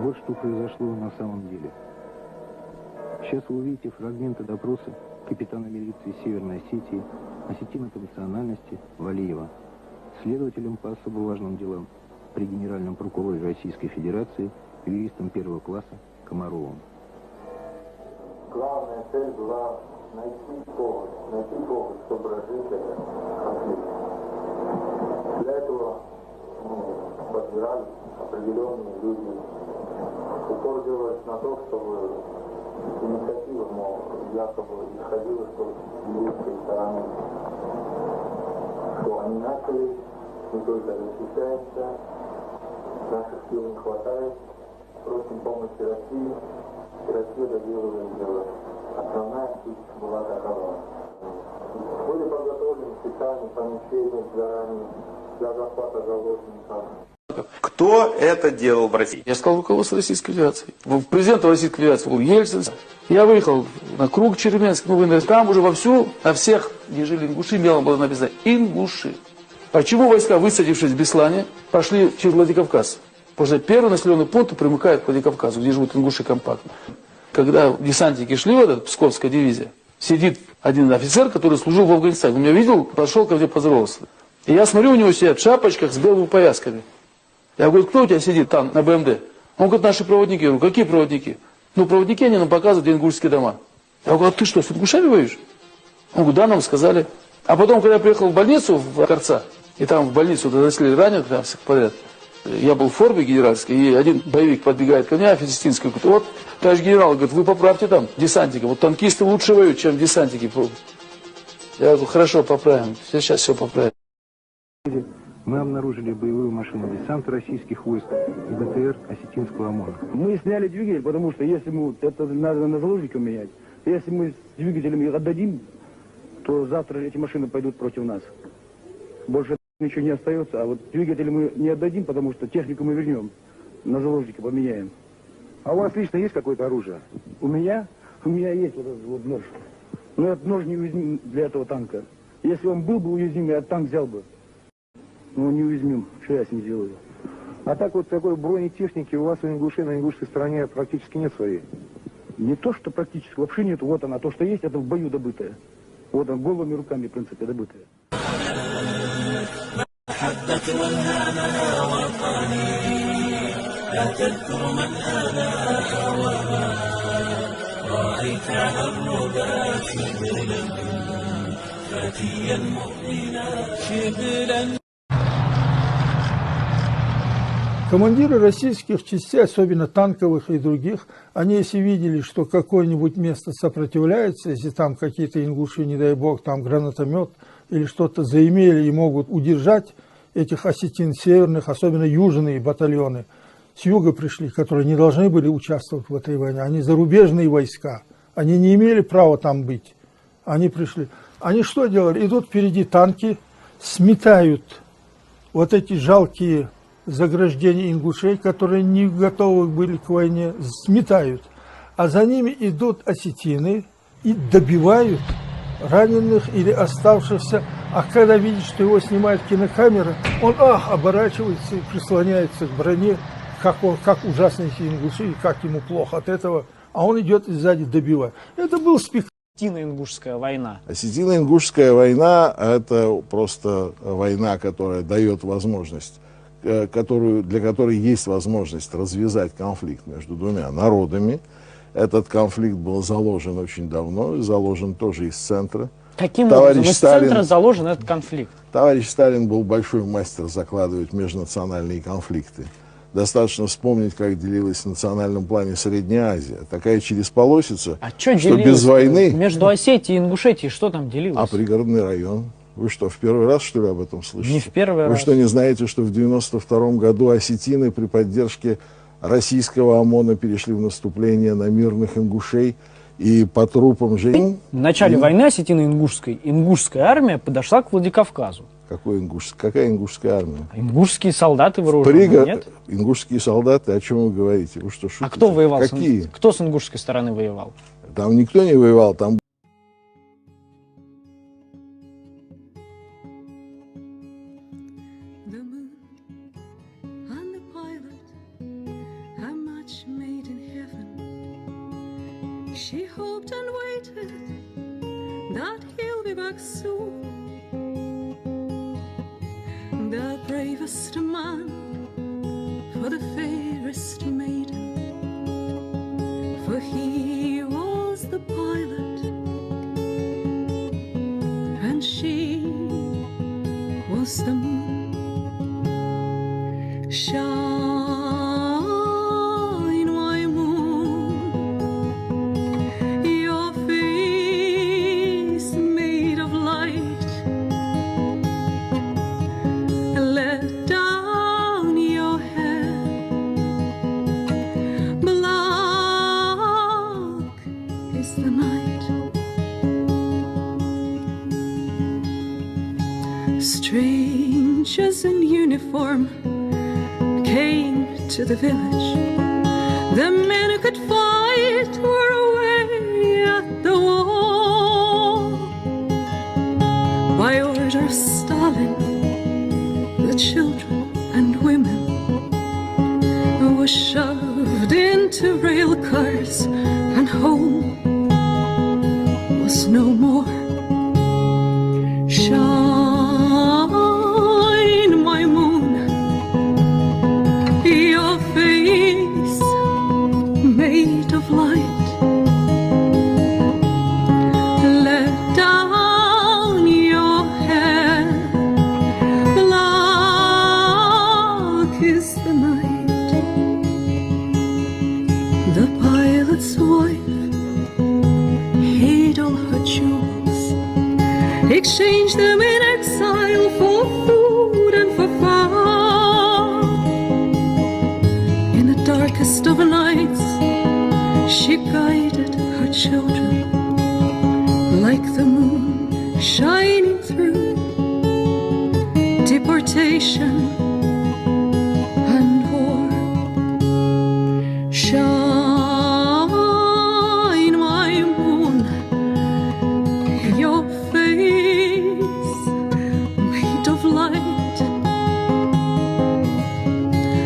Вот что произошло на самом деле. Сейчас вы увидите фрагменты допроса капитана милиции Северной Осетии, осетина по национальности Валиева, следователем по особо важным делам при Генеральном прокуроре Российской Федерации, юристом первого класса Комаровым. Главная цель была найти повод, чтобы разжечь этот конфликт. Для этого подбирались определенные люди, упор делалось на то, чтобы инициатива, якобы исходила с индийской стороны, что они начали, мы только защищаемся, наших сил не хватает, просим помощи России, и Россия доделывает дело. Основная суть была такова. Были подготовлены специальные помещения заранее для захвата заложников. Кто это делал в России? Я сказал руководство Российской Федерации. Президент Российской Федерации был Ельцин. Я выехал на круг Череменск, там уже вовсю, на всех, где жили ингуши, мелом было написано «ингуши». Почему войска, высадившись в Беслане, пошли через Владикавказ? Потому что первый населенный пункт примыкает к Владикавказу, где живут ингуши компактно. Когда десантники шли, вот эта Псковская дивизия, сидит один офицер, который служил в Афганистане. Он меня видел, подошел ко мне, поздоровался. И я смотрю, у него сидят в шапочках с белыми повязками. Я говорю, кто у тебя сидит там на БМД? Он говорит, наши проводники. Я говорю, какие проводники? Ну, проводники, они нам показывают, где ингушские дома. Я говорю, а ты что, с ингушами воюешь? Он говорит, да, нам сказали. А потом, когда я приехал в больницу, в Корца, и там в больницу занесли раненых, там всех подряд, я был в форме генеральской, и один боевик подбегает ко мне, офицерский, говорит, вот, товарищ генерал, говорит, вы поправьте там десантников, вот танкисты лучше воюют, чем десантники. Я говорю, хорошо, поправим, сейчас все поправим. Мы обнаружили боевую машину десанта российских войск и БТР осетинского ОМОНа. Мы сняли двигатель, потому что если мы, это надо на заложников менять, если мы с двигателем их отдадим, то завтра эти машины пойдут против нас. Больше ничего не остается, а вот двигатель мы не отдадим, потому что технику мы вернем, на заложника поменяем. А у вас лично есть какое-то оружие? У меня есть вот этот вот нож. Но этот нож не уязвим для этого танка. Если он был бы уязвим, я танк взял бы. Но он неуязвим, что я с ним делаю. А так вот такой бронетехники у вас у ингушей на ингушской стороне практически нет своей? Не то, что практически, вообще нет. Вот она, то, что есть, это в бою добытое. Вот она, голыми руками, в принципе, добытое. Командиры российских частей, особенно танковых и других, они если видели, что какое-нибудь место сопротивляется, если там какие-то ингуши, не дай бог, там гранатомет или что-то заимели и могут удержать этих осетин северных, особенно южные батальоны, с юга пришли, которые не должны были участвовать в этой войне. Они зарубежные войска, они не имели права там быть. Они пришли. Они что делали? Идут впереди танки, сметают вот эти жалкие заграждения ингушей, которые не готовы были к войне, сметают. А за ними идут осетины и добивают раненых или оставшихся. А когда видит, что его снимает кинокамера, он оборачивается и прислоняется к броне, как ужасные эти ингуши, и как ему плохо от этого. А он идет и сзади добивает. Это был спектакль. Осетино-ингушская война. Осетино-ингушская война – это просто война, которая дает возможность, для которой есть возможность развязать конфликт между двумя народами. Этот конфликт был заложен очень давно, и заложен тоже из центра. Каким образом из центра заложен этот конфликт? Товарищ Сталин был большой мастер закладывать межнациональные конфликты. Достаточно вспомнить, как делилась в национальном плане Средняя Азия. Такая чересполосица, что без войны... Между Осетией и Ингушетией что там делилось? А пригородный район? Вы что, в первый раз, что ли, об этом слышите? Не в первый раз. Вы что, не знаете, что в 1992 году осетины при поддержке российского ОМОНа перешли в наступление на мирных ингушей и по трупам женщин? В начале войны осетино-ингушской ингушская армия подошла к Владикавказу. Какая ингушская армия? Ингушские солдаты вооруженные, нет? Ингушские солдаты, о чем вы говорите? Вы что, шутите? А кто воевал? Какие? Кто с ингушской стороны воевал? Там никто не воевал, там... The moon and the pilot, how much She hoped and waited that he'll be back soon. The bravest man for the fairest maiden, for he was the pilot and she was the moon. Shine, my moon, your face made of light. Let down your hair, black is the night. Strangers in uniform came to the village. The men who could fight were away at the wall. By order of Stalin, the children and women were shoved into rail cars, and home was no more. Shine, my moon, your face made of light. Let down your hair, black is the night. The pilot's wife hid all her jewels, exchanged them in exile for food and for fun. In the darkest of nights, she guided her children like the moon shining through deportation and war. Shine, my moon, your face made of light.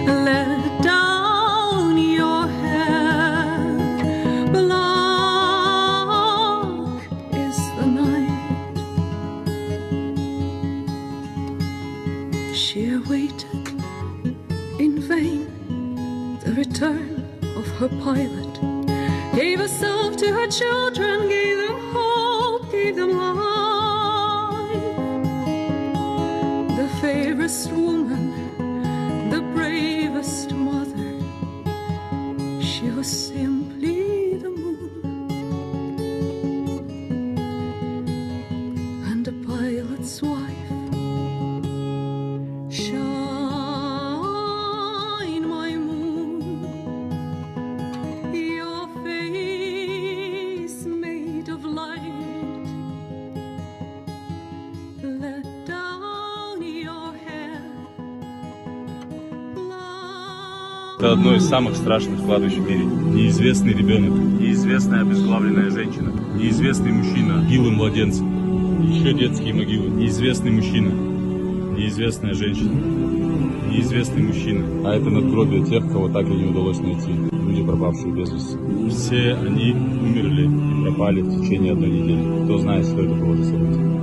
Let down your hair, black is the night. She awaited in vain the return of her pilot, gave herself to her children, gave them hope, gave them life. The fairest woman, the bravest mother, she was simply the moon. And the pilot's wife. Shine, my moon, your face made of light. Let down your hair, black. Это одно из самых страшных кладбищ в мире. Неизвестный ребенок, неизвестная обезглавленная женщина, неизвестный мужчина, могилы младенцев, еще детские могилы, неизвестный мужчина, неизвестная женщина, неизвестный мужчина. А это надгробие тех, кого так и не удалось найти. Люди, пропавшие без вести. Все они умерли и пропали в течение одной недели. Кто знает, что это было за событие.